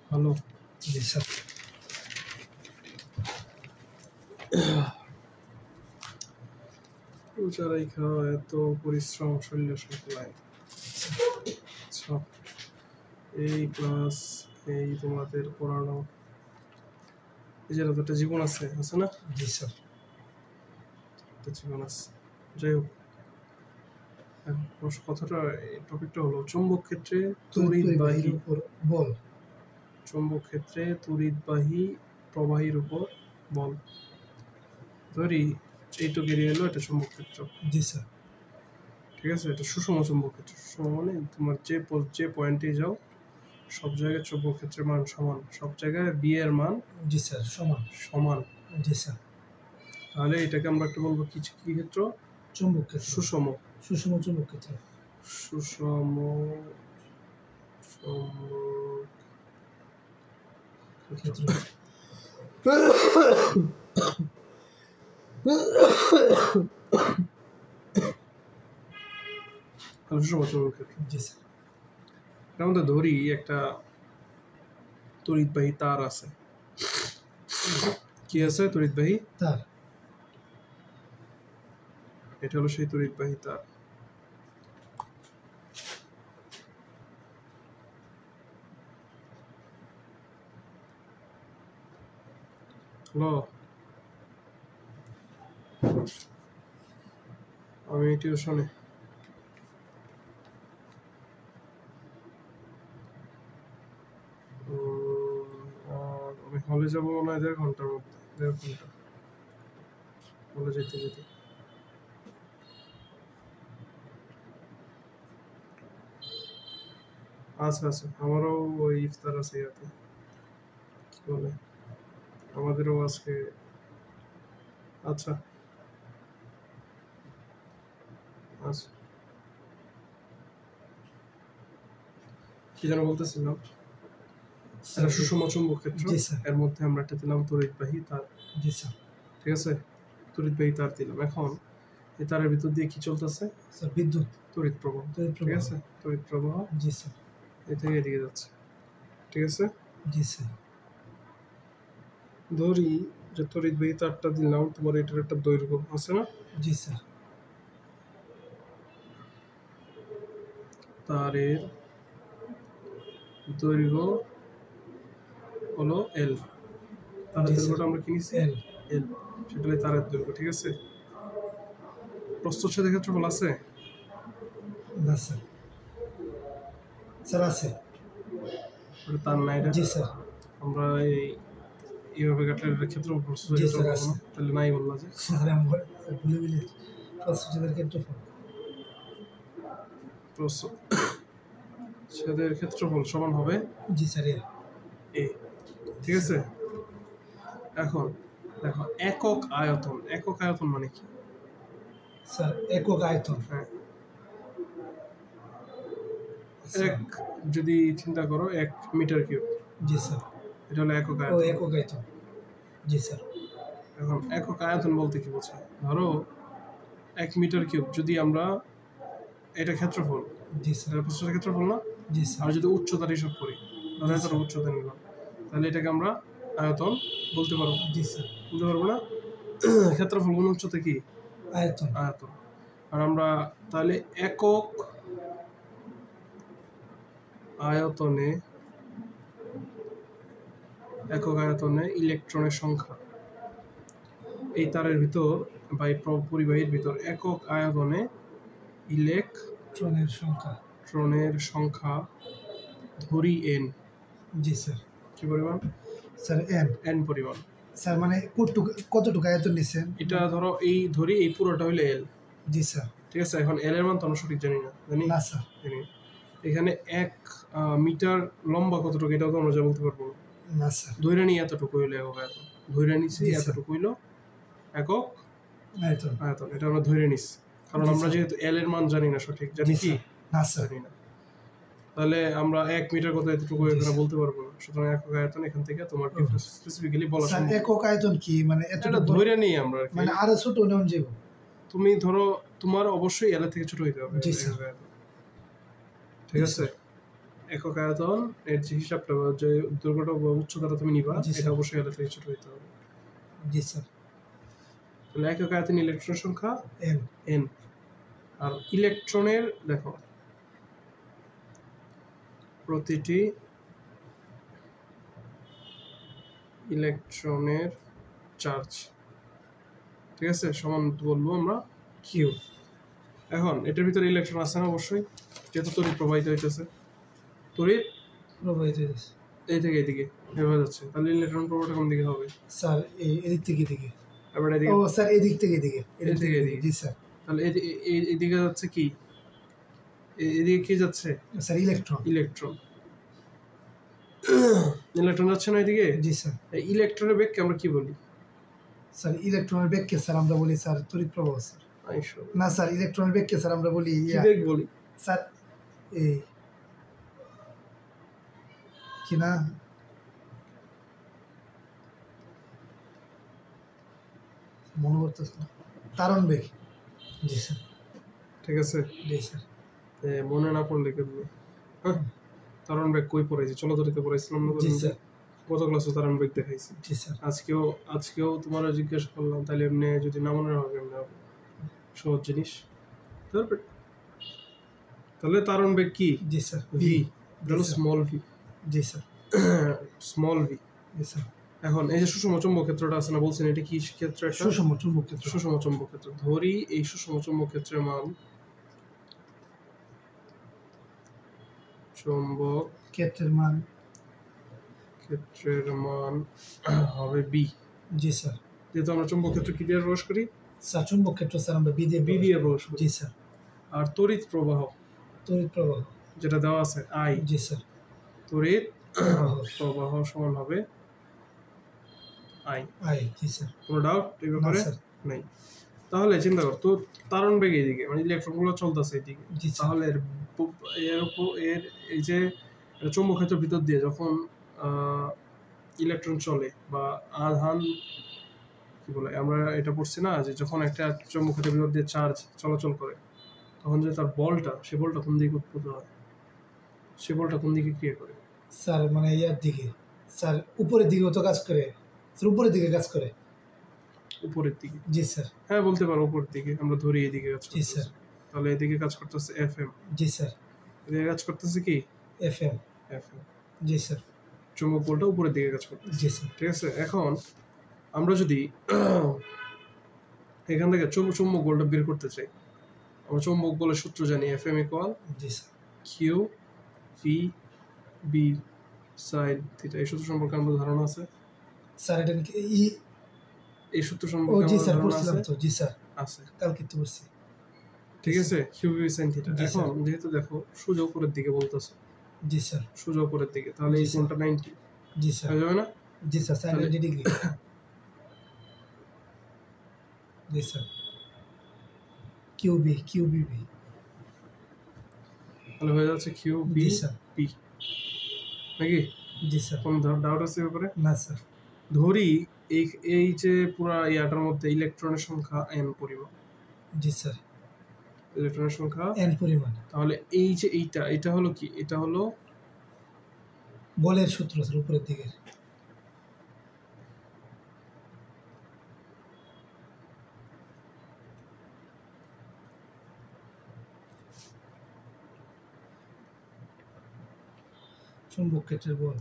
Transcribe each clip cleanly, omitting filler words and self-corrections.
Hello জি sir. রোজারাই খাওয়া এত পরিশ্রম শরীরে সকালায়। আচ্ছা, এই ক্লাস এই তোমাদের পড়ানো এই যে একটা জীবন আছে না? জি স্যার। একটা জীবন আছে। যাই হোক, কথাটা টপিকটা হলো চৌম্বক ক্ষেত্রে তড়িৎবাহী বল। চৌম্বক ক্ষেত্রে তড়িৎবাহী প্রবাহীর উপর বল। ধরি এইটুকু এরিয়া হলো এটা চৌম্বক ক্ষেত্র। জি স্যার। ঠিক আছে, এটা সুষম চৌম্বক ক্ষেত্র। সুষম মানে তোমার যে পয়েন্টে যাও সব জায়গায় চৌম্বক ক্ষেত্রের মান সমান, সব জায়গায় বি এর মান জি স্যার সমান। জি স্যার। তাহলে এটাকে আমরা একটা বলবো কি ক্ষেত্র? চৌম্বক ক্ষেত্র। সুষম চৌম্বক ক্ষেত্র। সুষম ক্ষেত্র। সুষম চৌম্বক ক্ষেত্র। জি স্যার। এর মধ্যে ধরি একটা তড়িৎবাহী তার আছে। কি আছে? তড়িৎবাহী তার। এটা হলো সেই তড়িৎবাহী তার। হ্যালো, আমি টিউশনে। আমি হলে যাবো মনে হয় 1.5 ঘন্টার মধ্যে। 1.5 ঘন্টা হলে যেতে যেতে। আচ্ছা, আমারও ওই ইফতার আছে ইয়াতে, কি বলে, আমাদেরও আজকে। আচ্ছা কি যেন বলতেছিলাম, সুষম চৌম্বক ক্ষেত্র। এর মধ্যে আমরা একটা দিলাম তড়িৎবাহী তার। জি স্যার। ঠিক আছে, তড়িৎবাহী তার দিলাম। এখন এই তারের ভিতর দিয়ে কি চলতেছে? স্যার বিদ্যুৎ, তড়িৎ প্রবাহ। ঠিক আছে, তড়িৎ প্রবাহ। জি স্যার। এই থেকে এদিকে যাচ্ছে। ঠিক আছে। জি স্যার। ধরি যে তড়িৎবাহী তারটা দিলাম, তোমার এটার একটা দৈর্ঘ্য আছে না? জি স্যার। তারের দৈর্ঘ্য হলো এল। তারের দৈর্ঘ্যটা আমরা কি নিছি? এল। সেটা হলো তারের দৈর্ঘ্য। ঠিক আছে, প্রস্থচ্ছেদের ক্ষেত্রফল আছে? না স্যার। স্যার আছে। ওটা তার না এটা? জি স্যার। আমরা এইভাবে কাটলে এটার ক্ষেত্রফল প্রস্থচ্ছেদের ক্ষেত্রফল না, তাহলে নাই বললা যে? স্যার আমি ভুলে প্রস্থচ্ছেদের ক্ষেত্রফল। প্রস্থচ্ছেদের ক্ষেত্রফল সমান হবে জি স্যার এ। ঠিক আছে, এখন দেখো একক আয়তন। একক আয়তন মানে কি স্যার? একক আয়তন, হ্যাঁ, এক যদি চিন্তা করো 1 মিটার কিউব। জি স্যার। এটা হলো একক আয়তন। একক আয়তন। জি স্যার। এখন একক আয়তন বলতে কি বোঝায়? ধরো 1 মিটার কিউব যদি আমরা, এটা ক্ষেত্রফল। জি স্যার। প্রস্থের ক্ষেত্রফল না? জি স্যার। আর যদি উচ্চতার হিসাব করি, ধরো এতটা উচ্চতা নিলাম, তাহলে এটাকে আমরা আয়তন বলতে পারবো। জি স্যার। বলতে পারবো না? ক্ষেত্রফল গুণ উচ্চতা কি? আয়তন। আর আমরা তাহলে একক আয়তনে ইলেকট্রনের সংখ্যা এই তারের ভিতর বা এই পরিবাহীর ভিতর, একক আয়তনে ইলেকট্রনের সংখ্যা ধরি n। জি স্যার। কি পরিমাণ? স্যার n পরিমাণ। স্যার মানে কতটুকু আয়তন নিছেন? এটা ধরো এই ধরি এই পুরোটা হইলে l। জি স্যার। ঠিক আছে, এখন l এর মান তো আমরা সঠিক জানি না। না স্যার। এখানে 1 মিটার লম্বা কতটুকু এটাও তো আমরা যা বলতে পারবো না স্যার। ধরে নিই এতটুকু হইলো একক আয়তন। ধরে নিছি এতটুকু হইলো একক আয়তন। এটা আমরা ধরে নিছি, কারণ আমরা যেহেতু l এর মান জানি না সঠিক। জানি কি? না স্যার। জানি না। তাহলে আমরা 1 মিটার কত এতটুকু এখানে বলতে পারবো না। সুতরাং একক আয়তন এখান থেকে তোমার স্পেসিফিক্যালি বলা সম্ভব। একক আয়তন কি মানে? এটা ধরে নিই আমরা, মানে আরো ছোট নেওয়া যাবে। তুমি ধরো তোমার অবশ্যই l এর থেকে ছোট হইতে হবে। জি স্যার। ঠিক আছে, একক আয়তন এর যে হিসাবটা বা যে দৈর্ঘ্যটা বা উচ্চতাটা তুমি নিবা জি, এটা স্যার। অবশ্যই এর থেকে ছোট হতে হবে। জি স্যার। তাহলে একক আয়তন ইলেকট্রন সংখ্যা এন। n। আর ইলেকট্রনের দেখো প্রতিটি ইলেকট্রনের চার্জ, ঠিক আছে, সমান বলবো আমরা কিউ। এখন এটার ভিতরে ইলেকট্রন আছে না অবশ্যই, যেহেতু তড়িৎ প্রবাহিত হইতেছে, তড়িৎ প্রবাহিত হয়েছে। এই থেকে এইদিকে এভাবে যাচ্ছে, তাহলে ইলেকট্রন প্রবাহটা কোন দিকে হবে? স্যার এদিক থেকে এদিকে। এবার ও এদিকে, স্যার এদিক থেকে এদিকে। এদিক থেকে এদিকে। এদিকে। জি স্যার। তাহলে এদিকে যাচ্ছে কি, এদিকে কি যাচ্ছে? Sir electron. ইলেকট্রন। ইলেকট্রন যাচ্ছে না এদিকে। জি স্যার। ইলেকট্রনের বেগকে আমরা কি বলি? স্যার ইলেকট্রনের বেগকে স্যার আমরা বলি স্যার তড়িৎ প্রবাহ স্যার। না স্যার ইলেকট্রনের বেগকে স্যার আমরা বলি কি বেগ বলি? স্যার এই কি না মনে করতেছে না, তারণ বেগ। জি স্যার। ঠিক আছে, জি স্যার। মনে না পড়লে কেমনি? হ্যাঁ, তারণ বেগ কই পড়েছি? চলতরিতে পড়েছিলাম না? জি স্যার। গত ক্লাসে তারণ বেগ দেখাইছি। জি স্যার। আজকেও তোমার জিজ্ঞেস করলাম, তাহলে এমনি যদি না মনে হবে এমনি হবে, সহজ জিনিস। তাহলে তারণ বেগ কি? জি স্যার। V, small V. জি স্যার। Small V. জি স্যার। এখন এই যে সুষম চৌম্বক ক্ষেত্রটা আছে না, বলছেন এটা কি ক্ষেত্র? একটা সুষম চুম্বক ক্ষেত্র। সুষম চৌম্বক ক্ষেত্র। ধরি এই সুষম চৌম্বক ক্ষেত্রের মান, চৌম্বক ক্ষেত্রের মান হবে বি। জি স্যার। যেহেতু আমরা চৌম্বক ক্ষেত্র কি দিয়ে প্রকাশ করি? স্যার চুম্বক ক্ষেত্র স্যার আমরা বি দিয়ে প্রকাশ করি। জি স্যার। আর তড়িৎ প্রবাহ যেটা দেওয়া আছে আই। G sir. তড়িৎ প্রবাহ সমান হবে আই। G sir. কোনো ডাউট এই ব্যাপারে? নাই। তাহলে চিন্তা কর তো, তারণ বেগ এইদিকে, মানে ইলেকট্রনগুলো চলতেছে এইদিকে, তাহলে এর উপর এর এই যে চৌম্বক ক্ষেত্রের ভিতর দিয়ে যখন ইলেকট্রন চলে বা আধান কি বলে, আমরা এটা পড়ছি না যে যখন একটা চৌম্বক ক্ষেত্রের ভিতর দিয়ে চার্জ চলাচল করে তখন যে তার বলটা, সে বলটা কোন দিকে উৎপন্ন হয়, সে বলটা কোন দিকে ক্রিয়া করে? স্যার মানে ইয়ার দিকে স্যার, উপরের দিকে তো কাজ করে স্যার, উপরের দিকে কাজ করে। উপরের দিকে? জি স্যার। হ্যাঁ বলতে পারো উপরের দিকে, আমরা ধরি এদিকে কাজ করতেছে। জি স্যার। তাহলে এদিকে কাজ করতেছে এফএম। জি স্যার। এদিকে কাজ করতেছে কি? এফএম। জি স্যার। চৌম্বক বলটা উপরের দিকে কাজ করতেছে। জি স্যার। ঠিক আছে, এখন আমরা যদি এখান থেকে চৌম্বক বলটা বের করতে চাই, আমরা চৌম্বক বলের সূত্র জানি, এফএম ইকুয়াল জি sir Q V B sine theta. এই সূত্র সম্পর্কে আমাদের ধারণা আছে স্যার? এটা এই সূত্র সম্পর্কে জি স্যার ধারণা পড়ছিলাম তো। জি স্যার আছে, কালকে তো পড়ছি। ঠিক আছে, কিউ ভি সাইন থিটা। এখন যেহেতু দেখো সোজা উপরের দিকে বলতেছে, জি স্যার সোজা উপরের দিকে, তাহলে এই কোণটা 90 জি স্যার হয়ে যাবে না? জি স্যার 90 ডিগ্রি। জি স্যার কিউবিবি তাহলে হয়ে যাচ্ছে কিউ বি পি নাকি? জি স্যার। কোন ডাউট আছে ব্যাপারে? না স্যার। ধরি এই যে পুরা ইয়াটার মধ্যে ইলেকট্রনের সংখ্যা n পরিমাণ। জি স্যার। ইলেকট্রনের সংখ্যা n পরিমাণ। তাহলে এই যে এটা হলো কি? এটা হলো বলের সূত্র স্যার, উপরের দিকে। চুম্বক ক্ষেত্রের বল।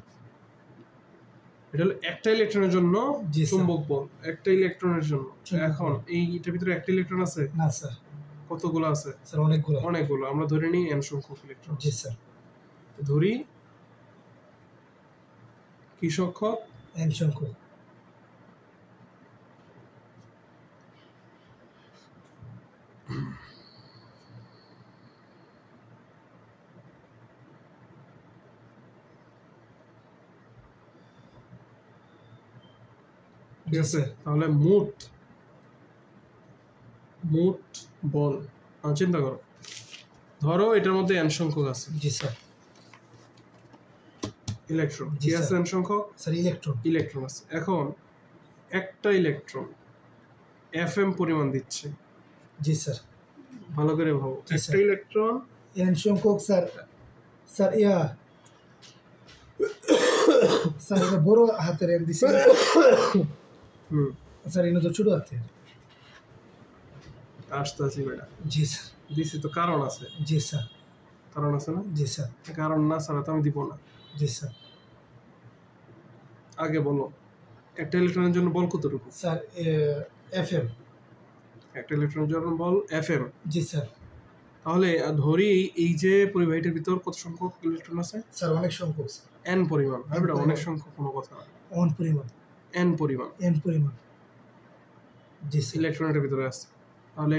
এটা হলো একটা ইলেকট্রনের জন্য চুম্বক বল, একটা ইলেকট্রনের জন্য। এখন এইটার ভিতরে একটা ইলেকট্রন আছে? না স্যার। কতগুলো আছে? স্যার অনেকগুলো। আমরা ধরে নিই n সংখ্যক ইলেকট্রন। জি স্যার। ধরি কি সংখ্যক? n সংখ্যক। ঠিক আছে, তাহলে মোট বল চিন্তা করো, ধরো এটার মধ্যে n সংখ্যক আছে। জি স্যার। ইলেকট্রন কি আছে? n সংখ্যক স্যার ইলেকট্রন আছে। এখন একটা ইলেকট্রন fm পরিমাণ দিচ্ছে। জি স্যার। ভালো করে ভাবো, একটা ইলেকট্রন n সংখ্যক স্যার স্যার এটা বড় হাতের এন দিছি স্যার এটা তো ছোট হাতের আসতে আছি বেটা জি স্যার দিছি তো কারণ আছে জি স্যার কারণ আছে না জি স্যার কারণ না ছাড়া তো আমি দিব না জি স্যার আগে বলো একটা ইলেকট্রনের জন্য বল কতটুকু স্যার এফএম একটা ইলেকট্রনের জন্য বল এফএম জি স্যার তাহলে ধরি এই যে পরিবাহীটার ভিতর কত সংখ্যক ইলেকট্রন আছে স্যার অনেক সংখ্যক এন পরিমাণ আর এটা অনেক সংখ্যক কোনো কথা না অন পরিমাণ এন পরিমাণ জি স্যার ইলেকট্রনের ভিতরে আছে তাহলে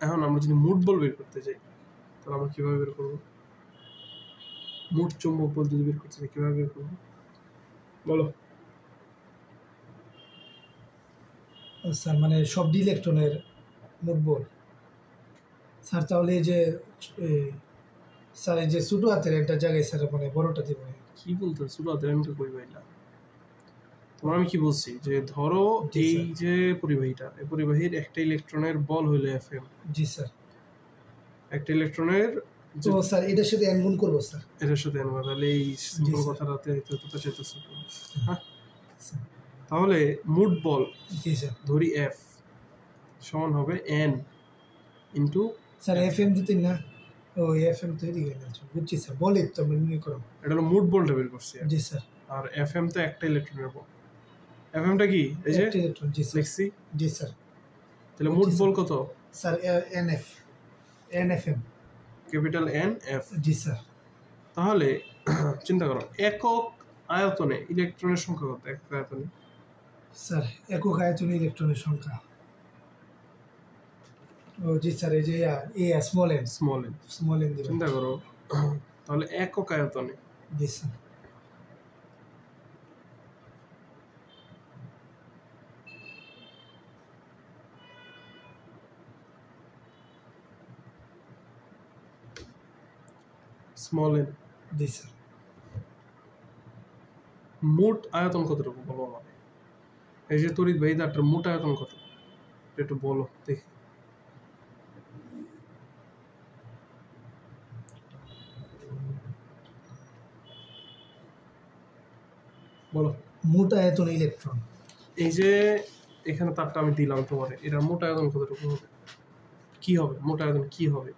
এখন আমরা যদি মোট বল বের করতে চাই তাহলে আমরা কিভাবে বের করব মোট চুম্বক বল যদি বের করতে চাই কিভাবে বের করব বলো স্যার মানে সব ইলেকট্রনের মোট বল স্যার তাহলে এই যে স্যার এই যে ছোট হাতের একটা জায়গায় স্যার মানে বড়টা দিব কি বলতে ছোট হাতের এনটা পরিবাহীটা তোমার আমি কি বলছি যে ধরো এই যে পরিবাহীটা এই পরিবাহীর একটা ইলেকট্রনের বল হলো এফএম জি স্যার একটা ইলেকট্রনের তো স্যার এটার সাথে এন গুণ করব স্যার এটার সাথে এন তাহলে এই সিম্পল কথাটাতে তো চাইতেছ হ্যাঁ তাহলে মোট বল জি স্যার ধরি এফ সমান হবে এন ইনটু স্যার এফএম দিতে না ও এফএম তো এদিকে না বুঝছি স্যার বলি তো আমি নিয়ে করব এটা হলো মোট বলটা বের করছি জি স্যার আর এফএম তো একটা ইলেকট্রনের বল এফএমটা কি এই যে একটা ইলেকট্রন জি স্যার লিখছি জি স্যার তাহলে মোট বল কত sir NF NFM capital N F জি স্যার তাহলে চিন্তা করো একক আয়তনে ইলেকট্রনের সংখ্যা কত একক আয়তনে স্যার একক আয়তনে ইলেকট্রনের সংখ্যা ও জি স্যার এই যে স্মল এন চিন্তা করো তাহলে একক আয়তনে জি স্যার স্মল এন জি স্যার মোট আয়তন কতটুকু বলো আমাকে এই যে তড়িৎ বাহীদারটার মোট আয়তন কত একটু বলো দেখি বলো মোট আয়তন ইলেকট্রন এই যে এখানে তারটা আমি দিলাম তোমারে এটার মোট আয়তন কতটুকু হবে কি হবে মোট আয়তন কি হবে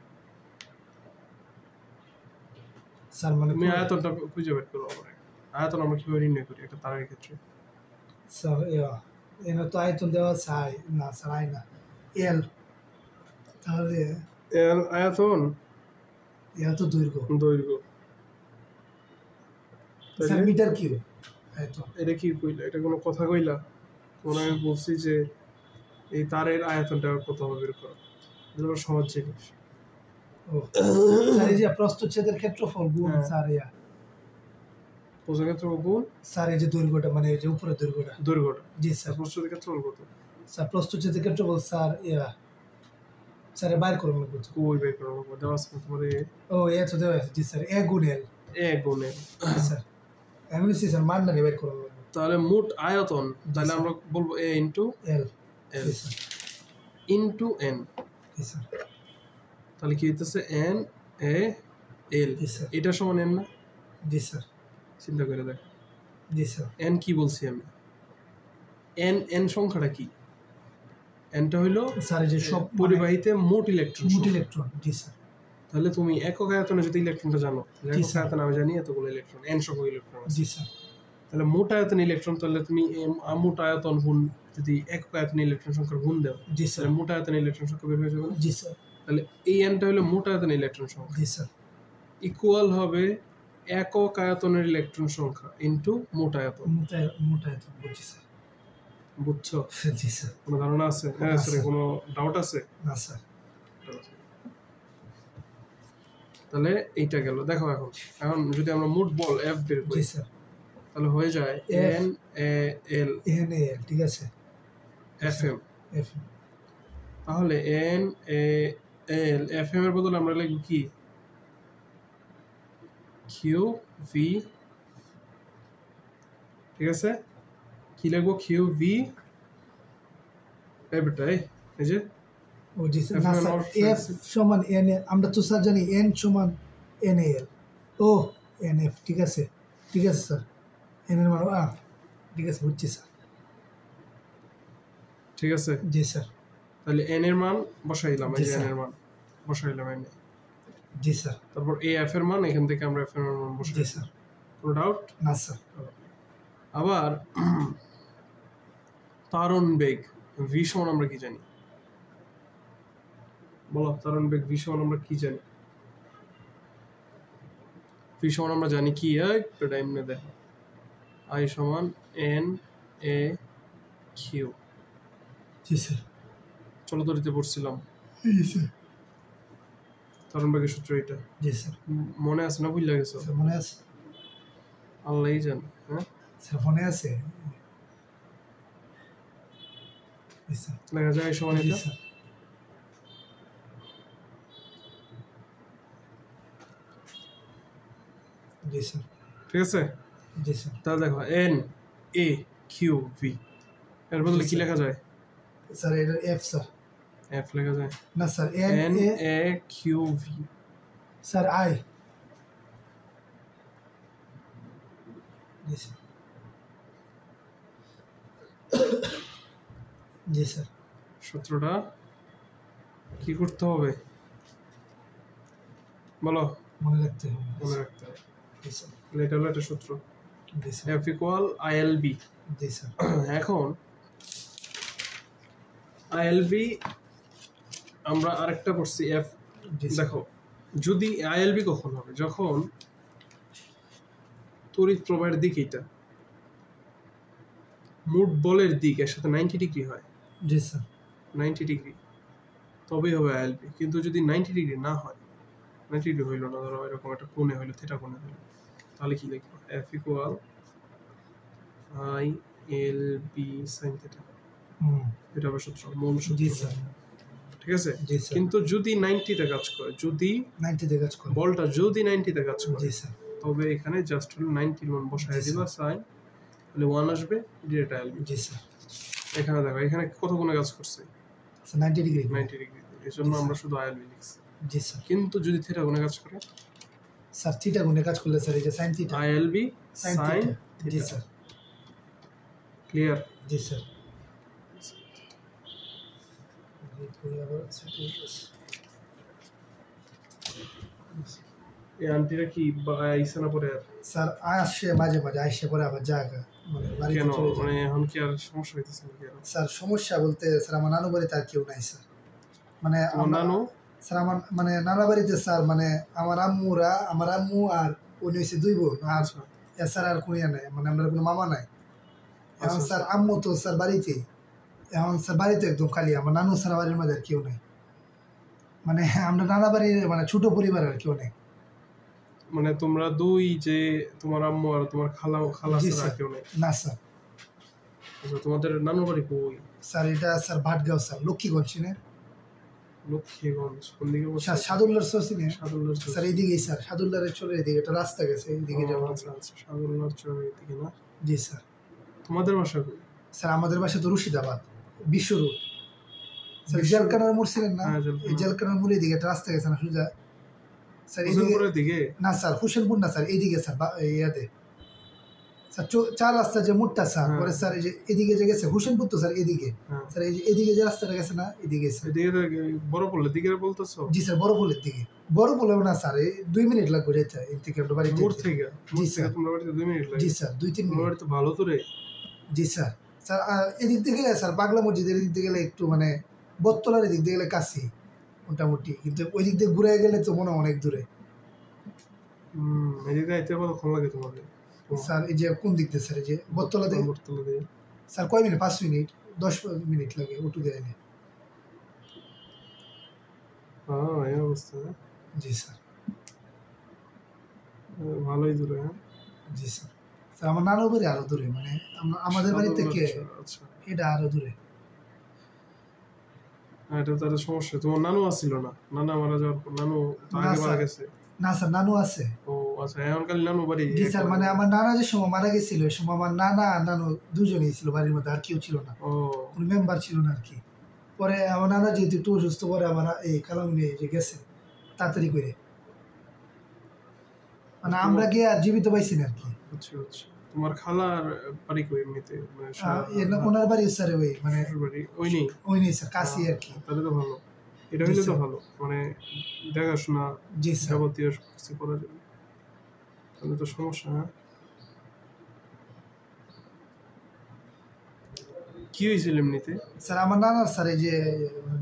স্যার মানে তুমি আয়তনটা খুঁজে বের করো আমারে আয়তন আমরা কিভাবে নির্ণয় করি একটা তারের ক্ষেত্রে স্যার এনে তো আয়তন দেওয়া চাই না স্যার আই না এল তাহলে এল আয়তন এল তো দৈর্ঘ্য স্যার মিটার কিউব আয়তন এটা কি কইলা এটা কোনো কথা কইলা তোমরা আমি বলছি যে এই তারের আয়তনটা কত হবে বের করো এটা সহজ জিনিস ও স্যার এই যে প্রস্থচ্ছেদের ক্ষেত্রফল গুণ স্যার প্রস্থ ক্ষেত্রফল গুণ স্যার এই যে দৈর্ঘ্যটা মানে এই যে উপরের দৈর্ঘ্যটা জি স্যার প্রস্থচ্ছেদের ক্ষেত্রফল কত স্যার প্রস্থচ্ছেদের ক্ষেত্রফল স্যার স্যার বাইর করুন কই বের করো দেওয়া আছে তোমার ও তো দেওয়া আছে জি স্যার এ গুণ এল স্যার এমনি স্যার মান না বের করুন তাহলে মোট আয়তন তাহলে আমরা বলবো A into L into N জি স্যার তাহলে কি হইতেছে এন এ এল এটা সমান এন না জি স্যার চিন্তা করে দেখ জি স্যার এন কি বলছি আমি এন সংখ্যাটা কি এনটা হইলো স্যার যে সব পরিবাহীতে মোট ইলেকট্রন জি স্যার তাহলে তুমি একক আয়তনে যদি ইলেকট্রনটা জানো একক আয়তনে আমি জানি এতগুলো ইলেকট্রন এন সংখ্যক ইলেকট্রন জি স্যার তাহলে মোট আয়তনে ইলেকট্রন তাহলে তুমি মোট আয়তন গুণ যদি একক আয়তনে ইলেকট্রন সংখ্যার গুণ দাও জি স্যার মোট আয়তনে ইলেকট্রন সংখ্যা বের হয়ে যাবে জি স্যার তাহলে এই এনটা হলো মোট আয়তনে ইলেকট্রন সংখ্যা জি স্যার ইকুয়াল হবে একক আয়তনের ইলেকট্রন সংখ্যা ইনটু মোট আয়তন বুঝছি স্যার বুঝছো জি স্যার কোনো ধারণা আছে হ্যাঁ স্যার কোনো ডাউট আছে না স্যার তাহলে এইটা গেল দেখো এখন যদি আমরা মোট বল এফ বের করি স্যার তাহলে হয়ে যায় এন এ এল ঠিক আছে এফএম তাহলে এন এ এল এফএম এর বদলে আমরা লিখব কি কিউ ভি ঠিক আছে কি লিখবো কিউ ভি এবারে এই যে ও জি স্যার না স্যার এফ সমান এন আমরা তো স্যার জানি এন সমান এন এল ও এন এফ ঠিক আছে ঠিক আছে স্যার এন এর মান ঠিক আছে বুঝছি স্যার ঠিক আছে জি স্যার তাহলে n এর মান বসাইলাম এই জি, যে n স্যার। এর মান বসাইলাম n জি স্যার তারপর a f এর মান এখান থেকে আমরা f এর মান জি বসাই স্যার কোনো ডাউট না স্যার আবার ত্বরণ বেগ v সমান আমরা কি জানি বলো ত্বরণ বেগ v সমান আমরা কি জানি v সমান আমরা জানি কি একটু টাইম নে দেখো i সমান n a q জি স্যার চলতরিতে পড়ছিলাম জি স্যার ত্বরণ বেগের সূত্র এটা জি স্যার মনে আছে না ভুলে গেছো স্যার মনে আছে আল্লাহই জানে হ্যাঁ স্যার মনে আছে জি স্যার লেখা যায় i সমান জি এটা স্যার জি স্যার ঠিক আছে জি স্যার তাহলে দেখো n a q v এর বদলে কি স্যার। লেখা যায় স্যার এটা এফ স্যার f লেখা যায় না sir N n A a q v sir I G sir G sir সূত্রটা কি করতে হবে বলো মনে রাখতে হবে মনে রাখতে হবে জি স্যার তাহলে এটা হলো একটা সূত্র জি স্যার f ইকুয়াল ilb জি স্যার এখন ilb আমরা আরেকটা করছি f জি স্যার দেখো যদি ilb কখন হবে যখন তড়িৎ প্রবাহের দিক এটা মোট বলের দিক এর সাথে 90 ডিগ্রি হয় জি স্যার 90 ডিগ্রি তবেই হবে আইএলবি কিন্তু যদি 90 ডিগ্রি না হয় 90 ডিগ্রি হইলো না ধরো এরকম একটা কোণে হইলো থিটা কোণে হইলো তাহলে কি লিখবো f equal I L B sin theta হুম এটা হবে সূত্র মূল সূত্র জি স্যার ঠিক আছে জি স্যার কিন্তু যদি 90 তে কাজ করে যদি 90 তে কাজ করে বলটা যদি 90 তে কাজ করে জি স্যার তবে এখানে জাস্ট হলো 90 মান বসায় জি, দিবা sin তাহলে 1 আসবে ডিরেক্ট আইএলবি জি স্যার এখানে দেখো এখানে কত কোণে কাজ করছে স্যার 90 ডিগ্রি 90 ডিগ্রি এই জন্য জি, আমরা শুধু আইএলবি লিখছি জি স্যার কিন্তু যদি থিটা কোণে কাজ করে স্যার থিটা গুণে কাজ করলে স্যার এই যে sine theta ILB sine sin theta জি স্যার ক্লিয়ার জি স্যার আবার সেটাই আছে। এই আন্টিরা কি আইসা না পরে আর স্যার আসে মাঝে মাঝে আসে পরে আবার জায়গা মানে বাড়িতে কেন চলে যায় মানে এখন কি আর সমস্যা হইতেছে নাকি আর স্যার সমস্যা বলতে স্যার আমার নানু বাড়িতে আর কেউ নাই স্যার মানে তোমার আমরা- নানু স্যার আমার মানে নানা বাড়িতে স্যার মানে আমার আম্মু আর উনি হচ্ছে দুই বোন আর আচ্ছা স্যার আর কোনো ইয়ে নাই মানে আমরা কোনো মামা নাই এখন আচ্ছা, স্যার আম্মু তো স্যার বাড়িতে এখন স্যার বাড়িতে একদম খালি আমার নানু স্যার বাড়ির মধ্যে আর কেউ নেই মানে আমরা নানা বাড়ির মানে ছোট পরিবার আর কেউ নেই মানে তোমরা দুই যে তোমার আম্মু আর তোমার খালা জি, ছাড়া স্যার। কেউ নেই না স্যার আচ্ছা তোমাদের নানু বাড়ি কই স্যার এটা স্যার ভাটগাঁও স্যার লক্ষ্মীগঞ্জ চিনে লক্ষ্মীগঞ্জ কোন দিকে বলছো সাদুল্লার সর চিনে সাদুল্লার চর স্যার এইদিকেই স্যার সাদুল্লারের চলে এদিকে একটা রাস্তা গেছে এইদিকে যাবো আচ্ছা আচ্ছা সাদুল্লার চর এদিকে না জি স্যার তোমাদের বাসা কই স্যার আমাদের বাসা তো রশিদাবাদ বিশ্ব রোড স্যার বিশ্ব জেলকানার মোড় ছিলেন না হ্যাঁ, জেলখানা। এই জেলকানার মোড়ে এদিকে একটা রাস্তা গেছে না সোজা স্যার এইদিকে হোসেনপুরের দিকে না স্যার হোসেনপুর না স্যার এইদিকে স্যার ইয়াতে স্যার চার রাস্তা যে মোড়টা স্যার হ্যাঁ। পরে স্যার এই যে এদিকে যে গেছে হোসেনপুর তো স্যার এদিকে হ্যাঁ স্যার এই যে এদিকে যে রাস্তাটা গেছে না এদিকে স্যার এদিকে বড় পড়লে দিকে বলতেছো জি স্যার বড় পোলের দিকে বড় পোলেও না স্যার এই 2 মিনিট লাগবে যেতে এর থেকে আমরা বাড়িতে মোড় যেতে। থেকে জি, মোড় স্যার। থেকে তোমরা বাড়িতে 2 মিনিট লাগে জি স্যার 2-3 তোমার মিনিট বাড়ি তো ভালো তো রে জি স্যার স্যার এদিক থেকে গেলে স্যার পাগলা মসজিদের এদিক থেকে গেলে একটু মানে বত্তলার এদিক দিয়ে গেলে কাছে মোটামুটি কিন্তু ওই দিক দিয়ে ঘুরে গেলে তো মনে হয় অনেক দূরে এদিকে আইতে কতক্ষণ লাগে তোমাদের স্যার এই যে কোন দিক দিয়ে স্যার এই যে বত্তলা দিয়ে বটতলা দিয়ে স্যার কয় মিনিট 5 মিনিট 10 মিনিট লাগে ওটু দিয়ে এলে। হ্যাঁ এই অবস্থা হ্যাঁ? জি স্যার ভালোই দূরে হ্যাঁ জি স্যার স্যার আমার নানুর বাড়ি আরো দূরে মানে আমাদের বাড়ি থেকে আচ্ছা এটা আরো দূরে এটা তার সমস্যা তোমার নানু আসছিল না নানা মারা যাওয়ার পর নানু তো না, আগে মারা স্যার। গেছে না স্যার নানু আছে ও আচ্ছা এখনকার নানু বাড়ি জি স্যার মানে আমার নানা যে সময় মারা গেছিল ওই সময় আমার নানা আর নানু দুজনেই ছিল বাড়ির মধ্যে আর কেউ ছিল না ও কোনো মেম্বার ছিল না আর কি পরে আমার নানা যেহেতু একটু অসুস্থ পরে আমার এই কালাম নিয়ে যে গেছে তাড়াতাড়ি করে মানে আমরা গিয়ে আর জীবিত পাইছি না আর কি হচ্ছে হচ্ছে তোমার খালার বাড়ি কই এমনিতে মানে ওনার বাড়ি স্যার ওই মানে শ্বশুর বাড়ি ওই নেই ওই নেই স্যার কাশি আর কি। তাহলে তো ভালো, এটা জি হইলে তো স্যার। ভালো মানে দেখাশোনা জি স্যার। যাবতীয় সব কিছু করা যাবে, তাহলে তো সমস্যা না। কি হয়েছিল এমনিতে? স্যার আমার নানার স্যার এই যে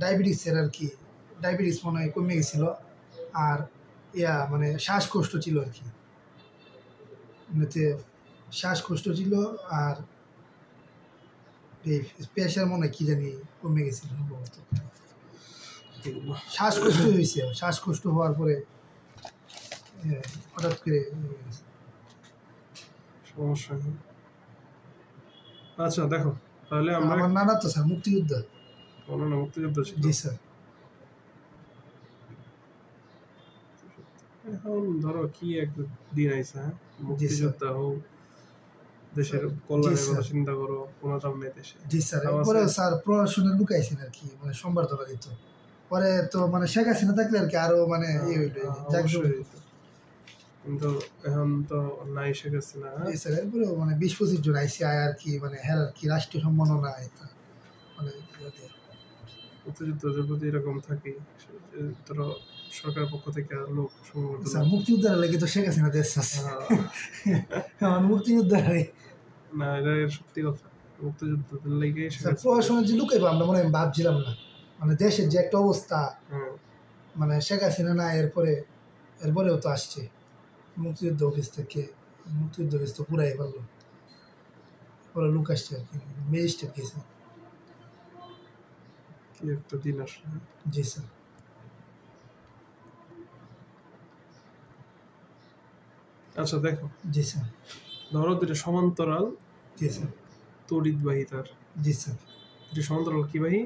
ডায়াবেটিসের আর কি, ডায়াবেটিস মনে হয় কমে গেছিল, আর মানে শ্বাসকষ্ট ছিল আর কি, এমনিতে শ্বাসকষ্ট ছিল, আর এই প্রেশার মনে হয় কি জানি কমে গেছিল সম্ভবত, শ্বাসকষ্ট হয়েছে, শ্বাসকষ্ট হওয়ার পরে হঠাৎ করে সমস্যা নেই। আচ্ছা দেখো তাহলে আমরা আমার নানা তো স্যার মুক্তিযুদ্ধ। বলো না, মুক্তিযুদ্ধ ছিল। জি স্যার। এখন ধরো কি এক দিন আইসা, হ্যাঁ মুক্তিযোদ্ধা হোক, দেশের কল্যাণের কথা চিন্তা করো, কোনো দাম নেই দেশে। জি স্যার। পরে স্যার প্রশাসনে লুকাইছেন আর কি, মানে সম্বর্ধনা দিত, পরে তো মানে শেখ হাসিনা থাকলে আর কি আরো মানে কিন্তু এখন তো নাই শেখ হাসিনা। জি স্যার। এরপরে মানে 20-25 জন আইসিআই আর কি, মানে হ্যাঁ আর কি রাষ্ট্রীয় সম্মাননা এটা মানে মুক্তিযুদ্ধের প্রতি এরকম থাকি, ধরো সরকারের পক্ষ থেকে লোক স্যার মুক্তিযোদ্ধারা লাগে তো শেখ হাসিনা দেশ মুক্তিযোদ্ধারা না, এটা সত্যি কথা, মুক্তিযুদ্ধের লেগে প্রশাসনের যে লুকাইবো আমরা মনে হয় ভাবছিলাম না, মানে দেশের যে একটা অবস্থা, মানে শেখ হাসিনা না এরপরেও তো আসছে মুক্তিযুদ্ধ অফিস থেকে, মুক্তিযুদ্ধ অফিস তো পুরাই পারলো, পরে লুক আসছে আর কি, ম্যাজিস্ট্রেট গেছে। কি একটা দিন আসলে। জি স্যার। আচ্ছা দেখো। জি স্যার। ধরো দুটো সমান্তরাল। জি স্যার। তড়িৎবাহী তার। জি স্যার। দুটো সমান্তরাল কি বাহী?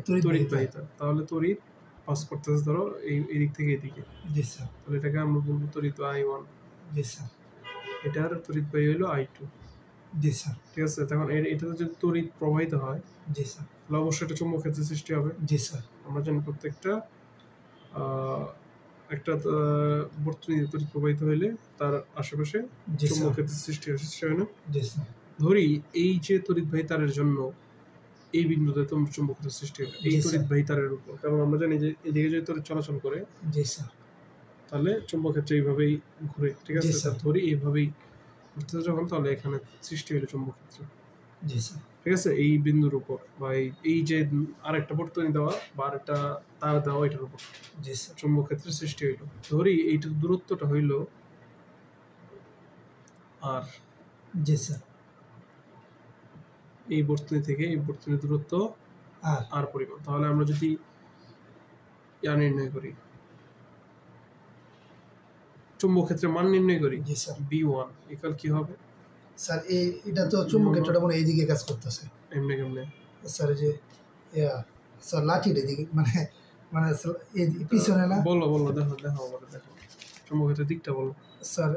তড়িৎবাহী তার। তাহলে তড়িৎ পাস করতেছে ধরো এই দিক থেকে এদিকে। জি স্যার। তাহলে এটাকে আমরা বলবো তড়িৎ I1। জি স্যার। এটার তড়িৎবাহী হলো I2। জি স্যার। ঠিক আছে, তখন এটাতে যদি তড়িৎ প্রবাহিত হয়, জি স্যার, তাহলে অবশ্যই এটা চুম্বক ক্ষেত্রের সৃষ্টি হবে। জি স্যার। আমরা জানি প্রত্যেকটা একটা বর্তনী তড়িৎ প্রবাহিত হইলে তার আশেপাশে চুম্বক ক্ষেত্রের সৃষ্টি হয় না? জি স্যার। ধরি এই যে তড়িৎবাহী তারের জন্য এই বিন্দুতে তোমার চুম্বক ক্ষেত্রের সৃষ্টি হবে এই তড়িৎবাহী তারের উপর, কারণ আমরা জানি যে এদিকে যদি তড়িৎ চলাচল করে, জি স্যার, তাহলে চুম্বক ক্ষেত্র এইভাবেই ঘুরে, ঠিক আছে? ধরি এইভাবেই ঘুরতে যখন, তাহলে এখানে সৃষ্টি হলো চুম্বক ক্ষেত্র। জি স্যার। ঠিক আছে, এই বিন্দুর উপর বা এই যে আরেকটা বর্তনী দেওয়া বা আরেকটা তার দেওয়া এটার উপর চুম্বক ক্ষেত্রের সৃষ্টি হইল। ধরি এইটার দূরত্বটা হইল আর। জি স্যার। এই বর্তনী থেকে এই বর্তনীর দূরত্ব আর পরিমাণ। তাহলে আমরা যদি নির্ণয় করি, চুম্বক ক্ষেত্রের মান নির্ণয় করি, জি স্যার, B1 ইকুয়াল কি হবে স্যার? এটা তো চুম্বক ক্ষেত্রটা মনে এইদিকে কাজ করতেছে। এমনি কেমনে স্যার? যে স্যার লাঠির এদিকে, মানে মানে পিছনে না? বলো দেখো চুম্বক ক্ষেত্রের দিকটা বলো। স্যার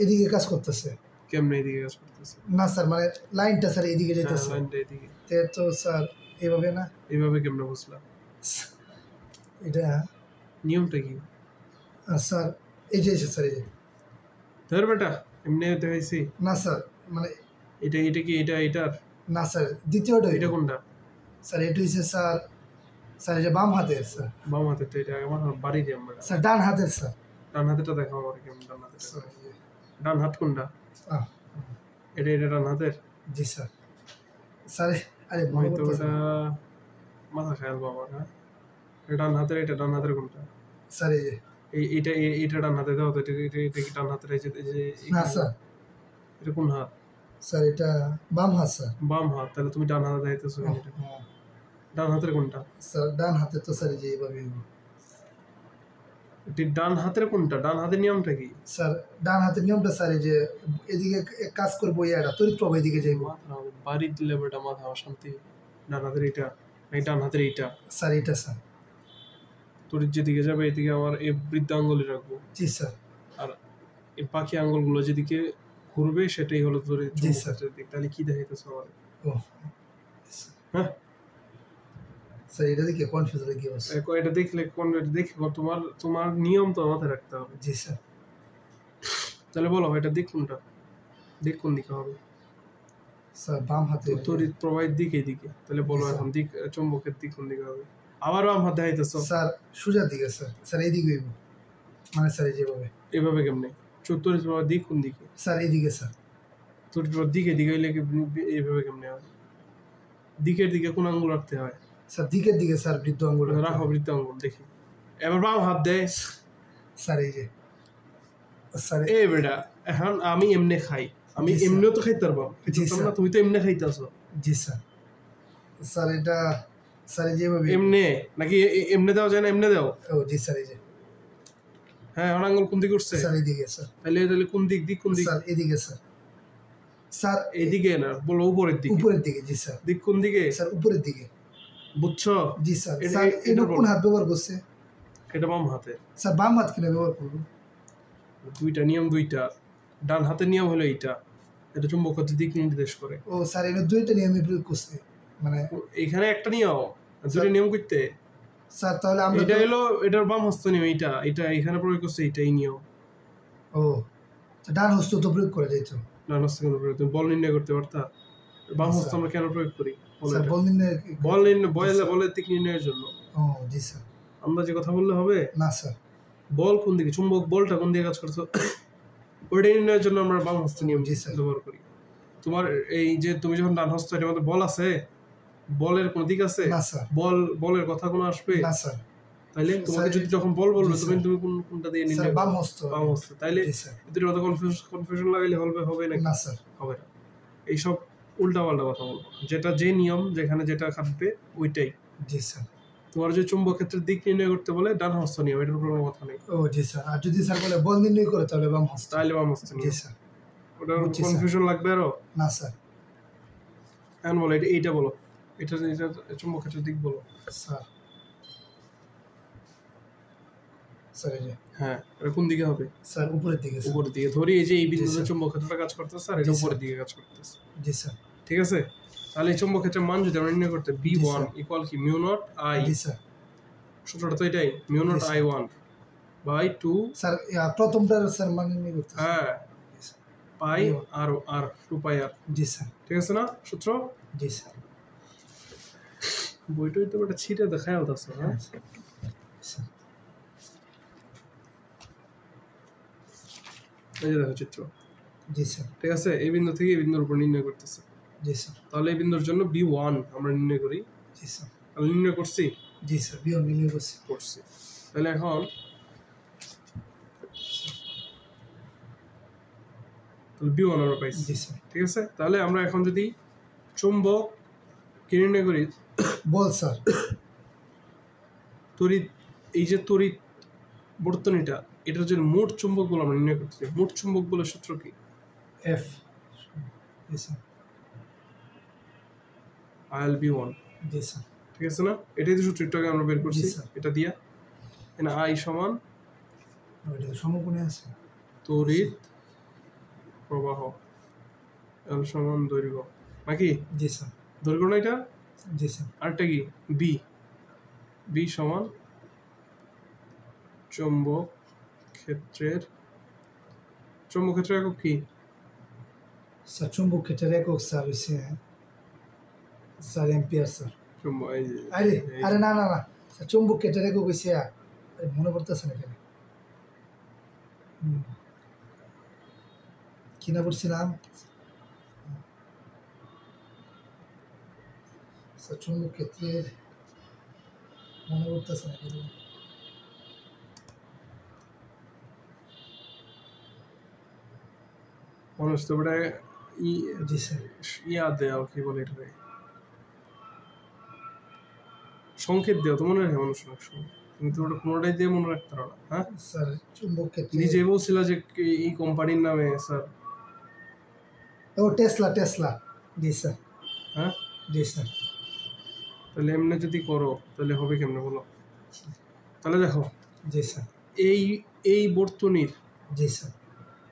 এদিকে কাজ করতেছে। কেমনে এদিকে কাজ করতেছে? না স্যার, মানে লাইনটা স্যার এদিকে যেতেছে। লাইনটা এদিকে তো স্যার এইভাবে না? এইভাবে কেমনে বুঝলাম? এটা নিয়মটা কি স্যার? এই যে স্যার, এই যে ধর বেটা এমনি দেখাইছি না স্যার, মানে এটা কি এটার না স্যার, দ্বিতীয়টা। এটা কোনটা স্যার? এটা হচ্ছে স্যার, এটা বাম হাতের স্যার। বাম হাতেরটা? এটা আমার বাড়ি দিয়ে আমরা স্যার ডান হাতের স্যার। ডান হাতেরটা দেখো আমার কেমন। ডান হাতের ডান হাত কোনটা? এটা ডান হাতের? জি স্যার। স্যার আরে তো ওটা মাথা খেয়াল বাবা। হ্যাঁ, ডান হাতের। এটা ডান হাতের কোনটা স্যার? এই যে এইটা ডান হাতে দাও তো। এটা কি ডান হাতের? এই যে না স্যার। এটা কোন হাত স্যার? এটা বাম হাত স্যার। বাম হাত? তাহলে তুমি ডান হাতে দাইতেছো। ডান হাতের কোনটা? স্যার ডান হাতে তো স্যার যে এইভাবে। ডান হাতের কোনটা? ডান হাতের নিয়মটা কি স্যার? ডান হাতের নিয়মটা স্যার এই যে এদিকে কাজ করবো, এটা তড়িৎ প্রবাহ এদিকে যাইবো। বাড়ি দিলে বেটা মাথা অশান্তি। ডান হাতের এইটা এই ডান হাতের এইটা? স্যার এটা স্যার। তড়িৎ যেদিকে যাবে এদিকে আমার এই বৃদ্ধ আঙ্গুলে রাখবো। জি স্যার। আর এই বাকি আঙ্গুলগুলো যেদিকে ঘুরবে সেটাই হলো তড়িৎ। জি স্যার। তাহলে কি দেখাইতেছো আমার? হ্যাঁ স্যার, এটা দেখে কনফিউজ হয়ে গিয়েছে। এটা দেখলে তোমার নিয়ম তো মাথায় রাখতে হবে। জি স্যার। তাহলে বলো এটা দিক কোনটা? দিক কোন দিকে হবে? স্যার বাম হাতে। তড়িৎ প্রবাহের দিক এইদিকে, তাহলে বলো এখন দিক চুম্বকের দিক কোন দিকে হবে? আবার বাম হাত দেখাইতেছো। স্যার সোজা দিকে স্যার। স্যার এইদিকে হইব, মানে স্যার যেভাবে। এভাবে কেমনে? তড়িৎ প্রবাহের দিক কোন দিকে? স্যার এইদিকে স্যার। তড়িৎ প্রবাহের দিকে দিকে হইলে এইভাবে কেমনে হয়? দিকের দিকে কোন আঙ্গুল রাখতে হয়? স্যার দিকের দিকে স্যার, বৃদ্ধ আঙ্গুল রাখো বৃদ্ধ আঙ্গুল দেখি। এবার বাম হাত দেয়। স্যার এই যে স্যার। এ বেটা এখন আমি এমনে খাই, আমি এমনিও তো খাইতে পারবো না, তুমি তো এমনে খাইতেছো। জি স্যার। স্যার এটা স্যার যেভাবে এমনে নাকি এমনে দেওয়া যায় না? এমনে দাও। ও জি স্যার এই যে। হ্যাঁ এখন আঙ্গুল কোন দিকে উঠছে? স্যার এইদিকে স্যার। তাহলে কোন দিক দিক কোন দিক? স্যার এইদিকে স্যার। স্যার এইদিকে না, বলো উপরের দিকে। উপরের দিকে। জি স্যার। দিক কোন দিকে? স্যার উপরের দিকে। বুঝছো? জি স্যার। স্যার এটা কোন হাত ব্যবহার করছে? এটা বাম হাতে। স্যার বাম হাত কিনা ব্যবহার করবো? দুইটা নিয়ম, দুইটা। ডান হাতের নিয়ম হলো এইটা, এটা চুম্বক ক্ষেত্রের দিক নির্দেশ করে। ও স্যার এটা দুইটা নিয়মই প্রয়োগ করছে, মানে এখানে একটা নিয়ম, দুইটা নিয়ম করতে। স্যার তাহলে আমরা এটা হলো এটার বাম হস্ত নিয়ম, এইটা এটা এখানে প্রয়োগ করছে, এইটাই নিয়ম। ও ডান হস্ত তো প্রয়োগ করে যাইতো। ডান হস্ত কেন প্রয়োগ? তুমি বল নির্ণয় করতে পারতা? বাম হস্ত আমরা কেন প্রয়োগ করি? স্যার বল নির্ণয়। বলের দিক নির্ণয়ের জন্য। ও জি স্যার। আমরা যে কথা বললে হবে না স্যার। বল কোন দিকে, চুম্বক বলটা কোন দিকে কাজ করছে ওইটা নির্ণয়ের জন্য আমরা বাম হস্ত নিয়ম ব্যবহার করি। তোমার এই যে তুমি যখন ডান হস্ত, এটার মধ্যে বল আছে, বলের কোন দিক আছে? না স্যার। বলের কথা কোনো আসবে না স্যার। তাইলে তোমাকে যদি যখন বল বলবে তুমি কোনটা দিয়ে নির্ণয়? বাম হস্ত। বাম হস্ত। তাইলে এদের মধ্যে কনফিউশন লাগাইলে হবে নাকি? না স্যার হবে না। এইসব উল্টা পাল্টা কথা বলবো, যেটা যে নিয়ম যেখানে যেটা খাটবে ওইটাই। জি স্যার। তোমার যদি চুম্বক ক্ষেত্রের দিক নির্ণয় করতে বলে ডান হস্ত নিয়ম, এটার উপর কোনো কথা নেই। ও জি স্যার। আর যদি স্যার বলে বল নির্ণয় করে তাহলে বাম হস্ত। তাহলে বাম হস্ত নিয়ম। জি স্যার। ওটা কনফিউশন লাগবে আরো? না স্যার। এখন বলো এইটা বলো, এটা চুম্বক ক্ষেত্রের দিক বলো। স্যার স্যার এই যে। হ্যাঁ এটা কোন দিকে হবে? স্যার উপরের দিকে। উপরের দিকে। ধরি এই যে এই বিন্দুতে চুম্বক ক্ষেত্রটা কাজ করতেছে আর এটা উপরের দিকে কাজ করতেছে। জি স্যার। ঠিক আছে, তাহলে এই চুম্বক ক্ষেত্রের মান যদি আমরা নির্ণয় করতে B1 ইকুয়াল কি মিউ নট I। জি স্যার। সূত্রটা তো এটাই, mu not I1 by 2। Sir প্রথমটার স্যার মান নির্ণয় করতে। হ্যাঁ পাই আর 2 পাই আর। জি স্যার। ঠিক আছে না সূত্র? জি স্যার। বইটাই তো একটা ছিটে দেখায় আছে। হ্যাঁ স্যার এই যে দেখো চিত্র। জি স্যার। ঠিক আছে, এই বিন্দু থেকে এই বিন্দুর উপর নির্ণয় করতেছে। জি স্যার। তাহলে এই বিন্দুর জন্য B1 আমরা নির্ণয় করি। জি স্যার। তাহলে নির্ণয় করছি। জি স্যার B1 নির্ণয় করছি। তাহলে এখন B1 আমরা পাইছি। জি স্যার। ঠিক আছে, তাহলে আমরা এখন যদি চুম্বক কি নির্ণয় করি? বল স্যার। তড়িৎ, এই যে তড়িৎ বর্তনীটা, এটার জন্য মোট চুম্বক বল আমরা নির্ণয় করতেছি। মোট চুম্বক বলের সূত্র কি? F। জি স্যার। IL B1। জি স্যার। ঠিক আছে না? এটাই তো সূত্রটাকে আমরা বের করছি এটা দিয়া। এখানে I সমান ওইটা সমকোণে আছে তড়িৎ প্রবাহ, L সমান দৈর্ঘ্য নাকি? জি স্যার। দৈর্ঘ্য না এটা? জি স্যার। আরেকটা কি B সমান চুম্বক ক্ষেত্রের একক কি? স্যার চুম্বক ক্ষেত্রের একক স্যার হচ্ছে স্যার এম্পিয়ার স্যার। আরে না না না স্যার, চুম্বক ক্ষেত্রের একক হচ্ছে মনে পড়তেছে না কেন, কি না বলছিলাম স্যার, চুম্বক ক্ষেত্রের মনে পড়তেছে না কেন। মনে হচ্ছে ওটা জি স্যার। ইয়া দেওয়া কি বলে এটা, সংকেত দেওয়া তো মনে রাখে মানুষ অনেক সময়, কিন্তু ওটা কোনোটাই দিয়ে মনে রাখতে পারো না। হ্যাঁ স্যার চুম্বক ক্ষেত্রে নিজে বলছিল যে এই কোম্পানির নামে স্যার। ও টেসলা। জি স্যার। হ্যাঁ জি স্যার। তাহলে এমনি যদি করো তাহলে হবে কেমনে বলো? তাহলে দেখো, জি স্যার। এই বর্তনীর জি স্যার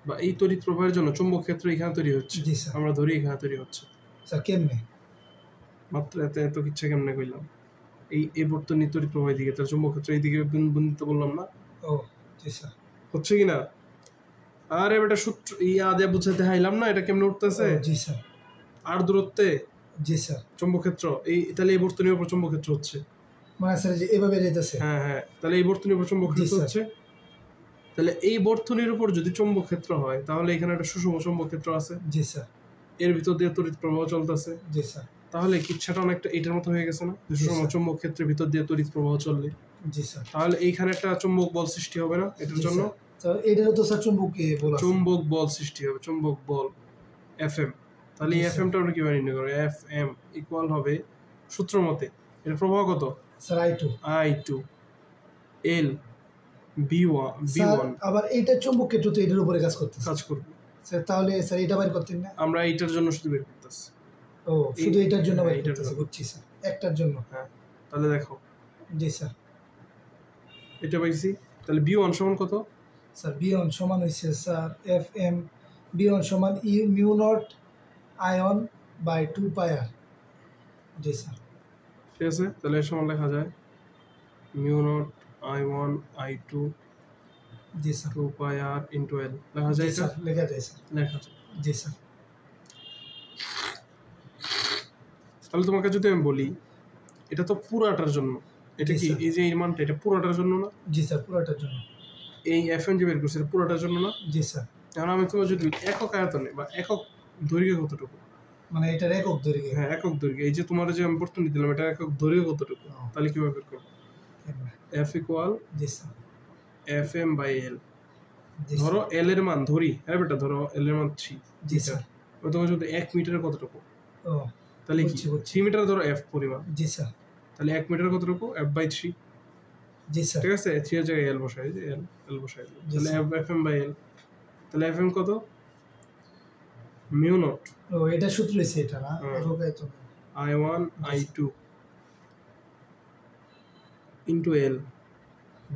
বা এই তড়িৎ প্রবাহের জন্য চুম্বক ক্ষেত্র এখানে তৈরি হচ্ছে। জি স্যার। আমরা ধরি এখানে তৈরি হচ্ছে। স্যার কেমনে? মাত্র এত কিচ্ছা কেমনে কইলাম? এই বর্তনী তড়িৎ প্রবাহের দিকে, তার চুম্বক ক্ষেত্র এইদিকে বন্দিত বললাম না? ও জি স্যার। হচ্ছে কি না? আরে বেটা সূত্র ইয়া দিয়ে বুঝাতে হাইলাম না, এটা কেমনে উঠতেছে? জি স্যার। আর দূরত্বে জি স্যার। চৌম্বক ক্ষেত্র, এই তাহলে এই বর্তনীর উপর চৌম্বক ক্ষেত্র হচ্ছে। মানে স্যার যে এভাবে যেতেছে। হ্যাঁ হ্যাঁ, তাহলে এই বর্তনীর উপর চৌম্বক ক্ষেত্র হচ্ছে। তাহলে এই বর্তনীর উপর যদি চৌম্বক ক্ষেত্র হয় তাহলে এখানে একটা সুষম চৌম্বক ক্ষেত্র আছে। জি স্যার। এর ভিতর দিয়ে তড়িৎ প্রবাহ চলতেছে। জি স্যার। তাহলে কিচ্ছাটা অনেকটা এটার মতো হয়ে গেছে না, সুষম চৌম্বক ক্ষেত্রের ভিতর দিয়ে তড়িৎ প্রবাহ চললে। জি স্যার। তাহলে এইখানে একটা চৌম্বক বল সৃষ্টি হবে না এটার জন্য? তো এটাও তো স্যার চুম্বকীয় বল আছে। চৌম্বক বল সৃষ্টি হবে, চৌম্বক বল Fm। তাহলে এই Fm টা আমরা কিভাবে নির্ণয় করব? Fm ইকুয়াল হবে সূত্র মতে এর প্রবাহ কত? Sir I2 L B1 B1। আবার এইটা চুম্বক ক্ষেত্র তো এটার উপরে কাজ করতেছে, কাজ করবে স্যার। তাহলে স্যার এটা বের করতেন না? আমরা এইটার জন্য শুধু বের করতেছি। ও শুধু এটার জন্য বের এইটার করতেছে, জন্য। বুঝছি স্যার, একটার জন্য। হ্যাঁ, তাহলে দেখো জি স্যার। এটা পাইছি। তাহলে B1 সমান কত? স্যার B1 সমান হইছে স্যার Fm B1 সমান E mu naught ion by 2 pi r। জি স্যার। ঠিক আছে, তাহলে এর সমান লেখা যায় মিউ নট I1 I2 জি sir 2 pi r into L। লেখা যায় এটা? লেখা যায় স্যার। লেখা যায়। জি স্যার। তাহলে তোমাকে যদি আমি বলি এটা তো পুরাটার জন্য, এটা কি এই যে এই মানটা এটা পুরাটার জন্য না? জি স্যার, পুরাটার জন্য। এই Fm যে বের করছে এটা পুরাটার জন্য না? জি স্যার। এখন আমি তোমার যদি একক আয়তনে বা একক দৈর্ঘ্য কতটুকু, মানে এটার একক দৈর্ঘ্য। হ্যাঁ একক দৈর্ঘ্য, এই যে তোমার যে আমি বর্তনী দিলাম এটা একক দৈর্ঘ্য কতটুকু, তাহলে কিভাবে বের করবো? F ইকুয়াল জি স্যার Fm বাই L। ধরো L এর মান ধরি, হ্যাঁ বেটা ধরো L এর মান 3। জি স্যার। তোমার যদি 1 মিটারে কতটুকু, ও তাহলে কি 3 মিটার ধরো F পরিমাণ। জি স্যার। তাহলে 1 মিটার কতটুকু? F by 3। জি স্যার। ঠিক আছে, 3 এর জায়গায় L বসাই, যে L বসাই তাহলে Fm বাই L। তাহলে Fm কত? Mu nought. ও এটা সূত্র হইছে এটা না, একক আয়তন। I1 I2 into L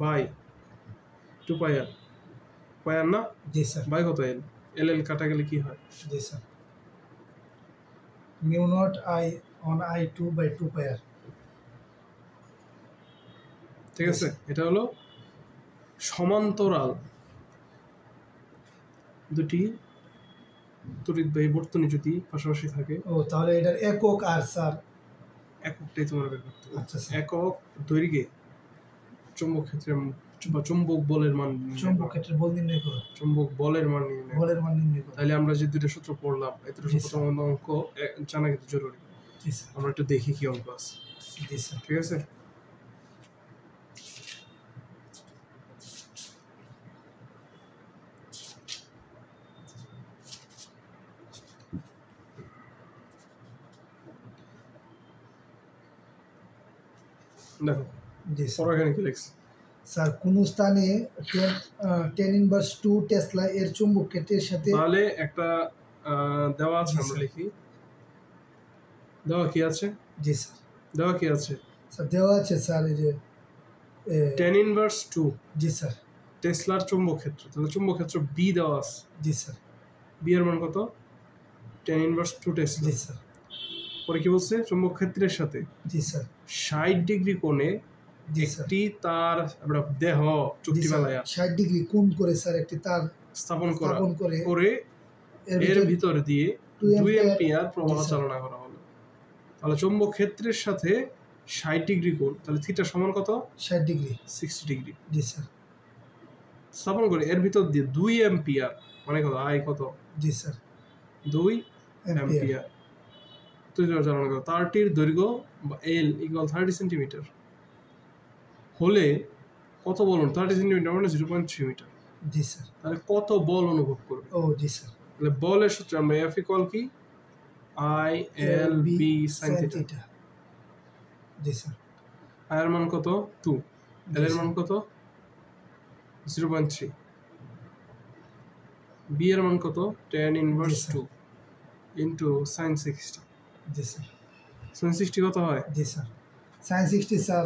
by 2 pi r। Pi r না? জি স্যার। বাই কত L? L কাটা গেলে কি হয়? জি sir. Mu nought I on I2 by 2 pi r। ঠিক আছে, এটা হলো সমান্তরাল দুটি তড়িৎবাহী বর্তনী যদি পাশাপাশি থাকে। ও তাহলে এটার একক আর স্যার এককটাই তোমার বের করতে হবে। আচ্ছা স্যার। একক দৈর্ঘ্যে চৌম্বক ক্ষেত্রের বা চৌম্বক বলের মান, চৌম্বক ক্ষেত্রের বল নির্ণয় করো, চৌম্বক বলের মান নির্ণয়। বলের মান নির্ণয় করো। তাহলে আমরা যে দুটো সূত্র পড়লাম এই দুটো সূত্র অঙ্ক জানা কিন্তু জরুরি। জি স্যার। আমরা একটু দেখি কি অঙ্ক আছে। জি স্যার। ঠিক আছে, দেখো জি স্যার। পরে এখানে কি লিখছে? স্যার কোন স্থানে 10⁻² টেসলা এর চুম্বক ক্ষেত্রের সাথে, তাহলে একটা দেওয়া আছে, আমরা লিখি দেওয়া কি আছে। জি স্যার। দেওয়া কি আছে? স্যার দেওয়া আছে স্যার এই যে 10⁻²। জি স্যার। টেসলার চুম্বক ক্ষেত্র, তাহলে চুম্বক ক্ষেত্র B দেওয়া আছে। জি স্যার। B এর মান কত? 10⁻² টেসলা। জি স্যার। পরে কি বলছে? চুম্বক ক্ষেত্রের সাথে জি স্যার। 60 ডিগ্রি কোণে একটি তার দেহ চুক্তি বেলায়া 60 ডিগ্রি কোণ করে স্যার একটি তার স্থাপন করে এর ভিতর দিয়ে 2 অ্যাম্পিয়ার প্রবাহ জি স্যার। চালনা করা হলো। তাহলে চুম্বক ক্ষেত্রের সাথে 60 ডিগ্রি কোণ, তাহলে থিটা সমান কত? 60 ডিগ্রি 60 ডিগ্রি জি স্যার। স্থাপন করে এর ভিতর দিয়ে 2 অ্যাম্পিয়ার মানে কত? আই কত? জি স্যার। 2 অ্যাম্পিয়ার চালনা করা। তারটির দৈর্ঘ্য L ইকুয়াল 30 সেন্টিমিটার হলে কত বলুন? 30 সেন্টিমিটার মানে 0.3 মিটার। জি স্যার। তাহলে কত বল অনুভব করবে? ও জি স্যার। তাহলে বলের সূত্র আমরা F ইকুয়াল কি? I L B sin theta. জি স্যার। I এর মান কত? 2। L এর মান কত? 0.3। B এর মান কত? 10⁻² ইনটু sin 60। জি স্যার। sin 60 কত হয়? জি sir. sin 60 sir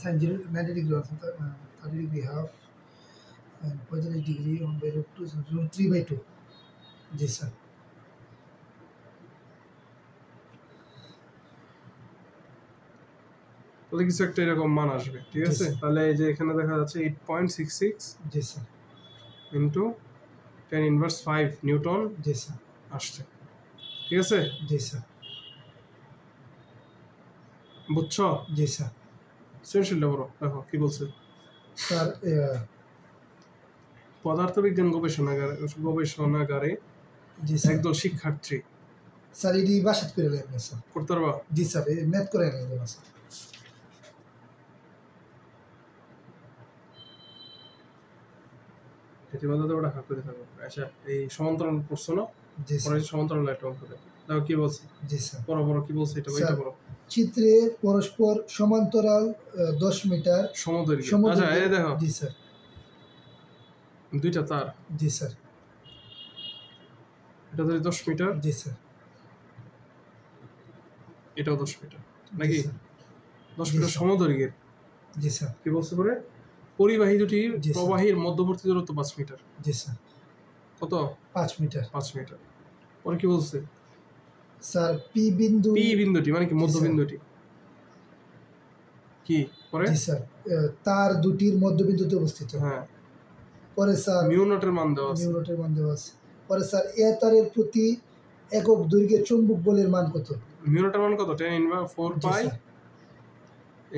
sin 90 degree অর্থাৎ 30 ডিগ্রি হাফ 45 ডিগ্রি 1/√2 √3/2। জি স্যার। তাহলে কিছু একটা এরকম মান আসবে। ঠিক আছে, তাহলে এই যে এখানে দেখা যাচ্ছে 8.66 জি sir. Into tan inverse 5 newton জি স্যার আসছে। ঠিক আছে, জি স্যার বুঝছো? জি স্যার সৃজনশীলটা বলো, দেখো কি বলছে। স্যার পদার্থবিজ্ঞান গবেষণাগারে জি স্যার একদল শিক্ষার্থী স্যার এটি বাসাত করে নেবেন স্যার। করতে পারবা? জি স্যার ম্যাথ করে নেবেন স্যার। এটি বাদে ওটা হাত করে থাকো। আচ্ছা, এই সমান্তরাল পড়ছো না? জি পরে স্যার সমান্তরাল একটা অঙ্ক দেখো, দেখো কি বলছে। জি স্যার পড়ো পড়ো, কি বলছে এটা, স্যার, এটা পড়ো। চিত্রে পরস্পর সমান্তরাল 10 মিটার সমদৈর্ঘ্য। আচ্ছা, সমদৈর্ঘ্য। এই দেখো জি স্যার দুইটা তার, জি স্যার এটা ধরি 10 মিটার, জি স্যার এটাও 10 মিটার, নাকি? জি স্যার 10 জি মিটার স্যার। সমদৈর্ঘ্যের। জি স্যার কি বলছে পরে? পরিবাহী দুটির জি স্যার। প্রবাহীর মধ্যবর্তী দূরত্ব 5 মিটার। জি স্যার কত? 5 মিটার। 5 মিটার। পরে কি বলছে? স্যার পি বিন্দু পি বিন্দুটি মানে কি? জি স্যার। মধ্যবিন্দুটি কি পরে? জি স্যার তার দুটির মধ্যবিন্দুতে অবস্থিত। হ্যাঁ, পরে স্যার মিউ নটের মান দেওয়া আছে। নিউটনের মান দেওয়া আছে। পরে স্যার এ তারের প্রতি একক দৈর্ঘ্যের চৌম্বক বলের মান কত? মিউ নটের মান কত? 10 ইনভার্স 4 জি পাই স্যার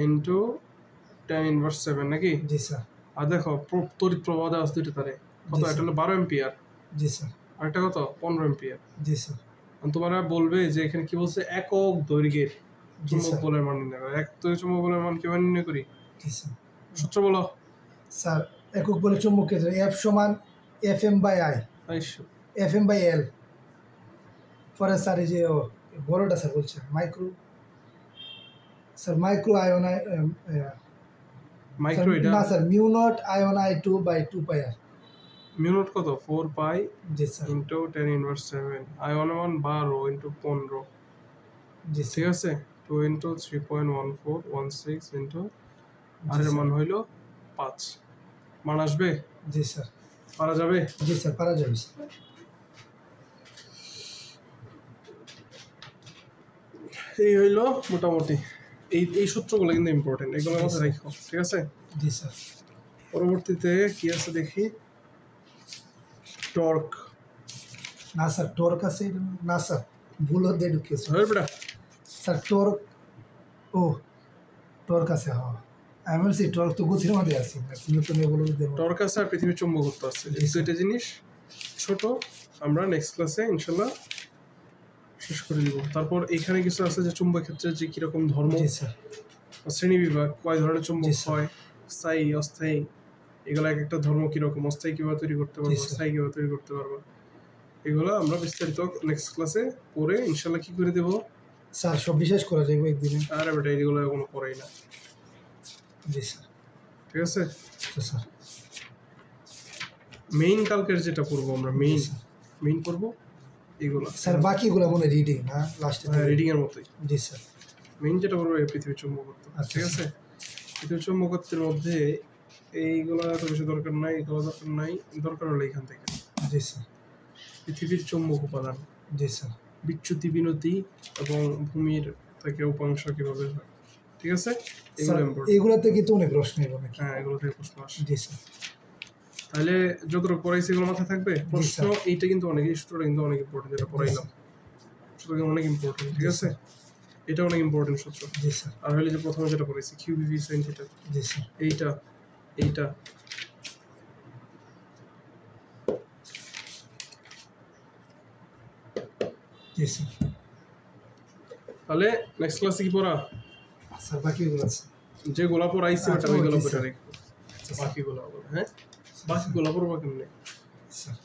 ইনটু 10 ইনভার্স 7, নাকি? জি স্যার আর দেখো তড়িৎ প্রবাহ দেওয়া আছে দুইটা তারে, কত? জি এটা হলো 12 এম্পিয়ার, জি স্যার আর এটা কত? 15 এম্পিয়ার। জি স্যার তোমরা বলবে যে এখানে কি বলছে? একক দৈর্ঘ্যের জি চুম্বক স্যার বলের মান নির্ণয় করো। এক দৈর্ঘ্য চুম্বক বলের মান কিভাবে নির্ণয় করি? জি স্যার সূত্র বলো। স্যার একক বলে চৌম্বক ক্ষেত্র এফ সমান F M by I, F M by L. পরে স্যার এই যে বড়টা স্যার বলছে micro, sir micro ion micro এটা না sir mu naught ion I 2 by 2 pi r. Mu naught কত? 4 পাই জি স্যার ইনটু 10 ইনভার্স 7, আয়ন মান 12 ইনটু 15, জি ঠিক স্যার আছে? 2 ইনটু 3.1416 ইনটু আর জি এর স্যার। মান হইল 5। মান আসবে? জি স্যার পারা যাবে? জি স্যার পারা যাবে স্যার। এই হইল মোটামুটি এই সূত্রগুলো কিন্তু ইম্পর্টেন্ট, এগুলো মাথায় রাখো, ঠিক আছে? জি স্যার পরবর্তীতে কি আছে দেখি। টর্ক। না স্যার টর্ক আছে এটা না স্যার ভুল হতে ঢুকিয়েছে হয় বেটা? স্যার টর্ক, ও টর্ক আছে হ্যাঁ আমি বলছি টর্ক তো গতির মধ্যে আছে নিউটনে বলে দেব। টর্ক আছে আর পৃথিবীর চৌম্বকত্ব আছে, এই দুইটা জিনিস ছোট, আমরা নেক্সট ক্লাসে ইনশাল্লাহ শেষ করে দিব। তারপর এখানে কিছু আছে যে চুম্বক ক্ষেত্রে যে কিরকম ধর্ম, জি স্যার শ্রেণী বিভাগ, কয় ধরনের চুম্বক জি স্যার। হয়, স্থায়ী অস্থায়ী, এগুলো এক একটা ধর্ম কিরকম, অস্থায়ী কিভাবে তৈরি করতে পারবো, স্যার। স্থায়ী কিভাবে তৈরি করতে পারবো, এগুলো আমরা বিস্তারিত নেক্সট ক্লাসে পরে ইনশাল্লাহ কি করে দেবো। স্যার সব বিশেষ করা যাবে একদিনে। আর বেটা এগুলো এখনো পড়েই না, জি স্যার ঠিক আছে? তো স্যার মেইন কালকের যেটা পড়বো আমরা, মেইন পড়বো এগুলো। স্যার বাকিগুলো মনে রিডিং না লাস্টে রিডিং এর মতোই। জি স্যার মেইন যেটা পড়বো এই পৃথিবীর চৌম্বকত্ব, আচ্ছা, ঠিক আছে? পৃথিবীর চৌম্বকত্বের মধ্যে এইগুলো এত বেশি দরকার নাই, এগুলো দরকার নাই, দরকার হলো এখান থেকে জি স্যার পৃথিবীর চৌম্বক উপাদান, জি স্যার বিচ্যুতি বিনতি এবং ভূমির থেকে উপাংশ কিভাবে হয়, ঠিক আছে? এগুলো স্যার ইম্পর্টেন্ট। এগুলোতে কিন্তু অনেক প্রশ্ন এলো নাকি? হ্যাঁ, এগুলো থেকে প্রশ্ন আসে। জি স্যার তাহলে যতটুকু পড়াইছি এগুলো মাথায় থাকবে। প্রশ্ন স্যার। এইটা কিন্তু অনেক, এই সূত্রটা কিন্তু অনেক ইম্পর্টেন্ট, যেটা পড়াইলাম সূত্রটা অনেক ইম্পর্টেন্ট, ঠিক জি আছে? এটা অনেক ইম্পর্টেন্ট সূত্র। জি স্যার আর হলে যে প্রথমে যেটা পড়াইছি কিউবিভি সাইন থিটা, জি স্যার এইটা এইটা জি স্যার। তাহলে নেক্সট ক্লাসে কি পড়া? স্যার বাকিগুলো আছে যে গোলা পড়াইছি ওটা আচ্ছা, ওইগুলো জি পড়ে স্যার। রাখবো, বাকিগুলো হ্যাঁ, বাকিগুলো পড়বো কেমনে? স্যার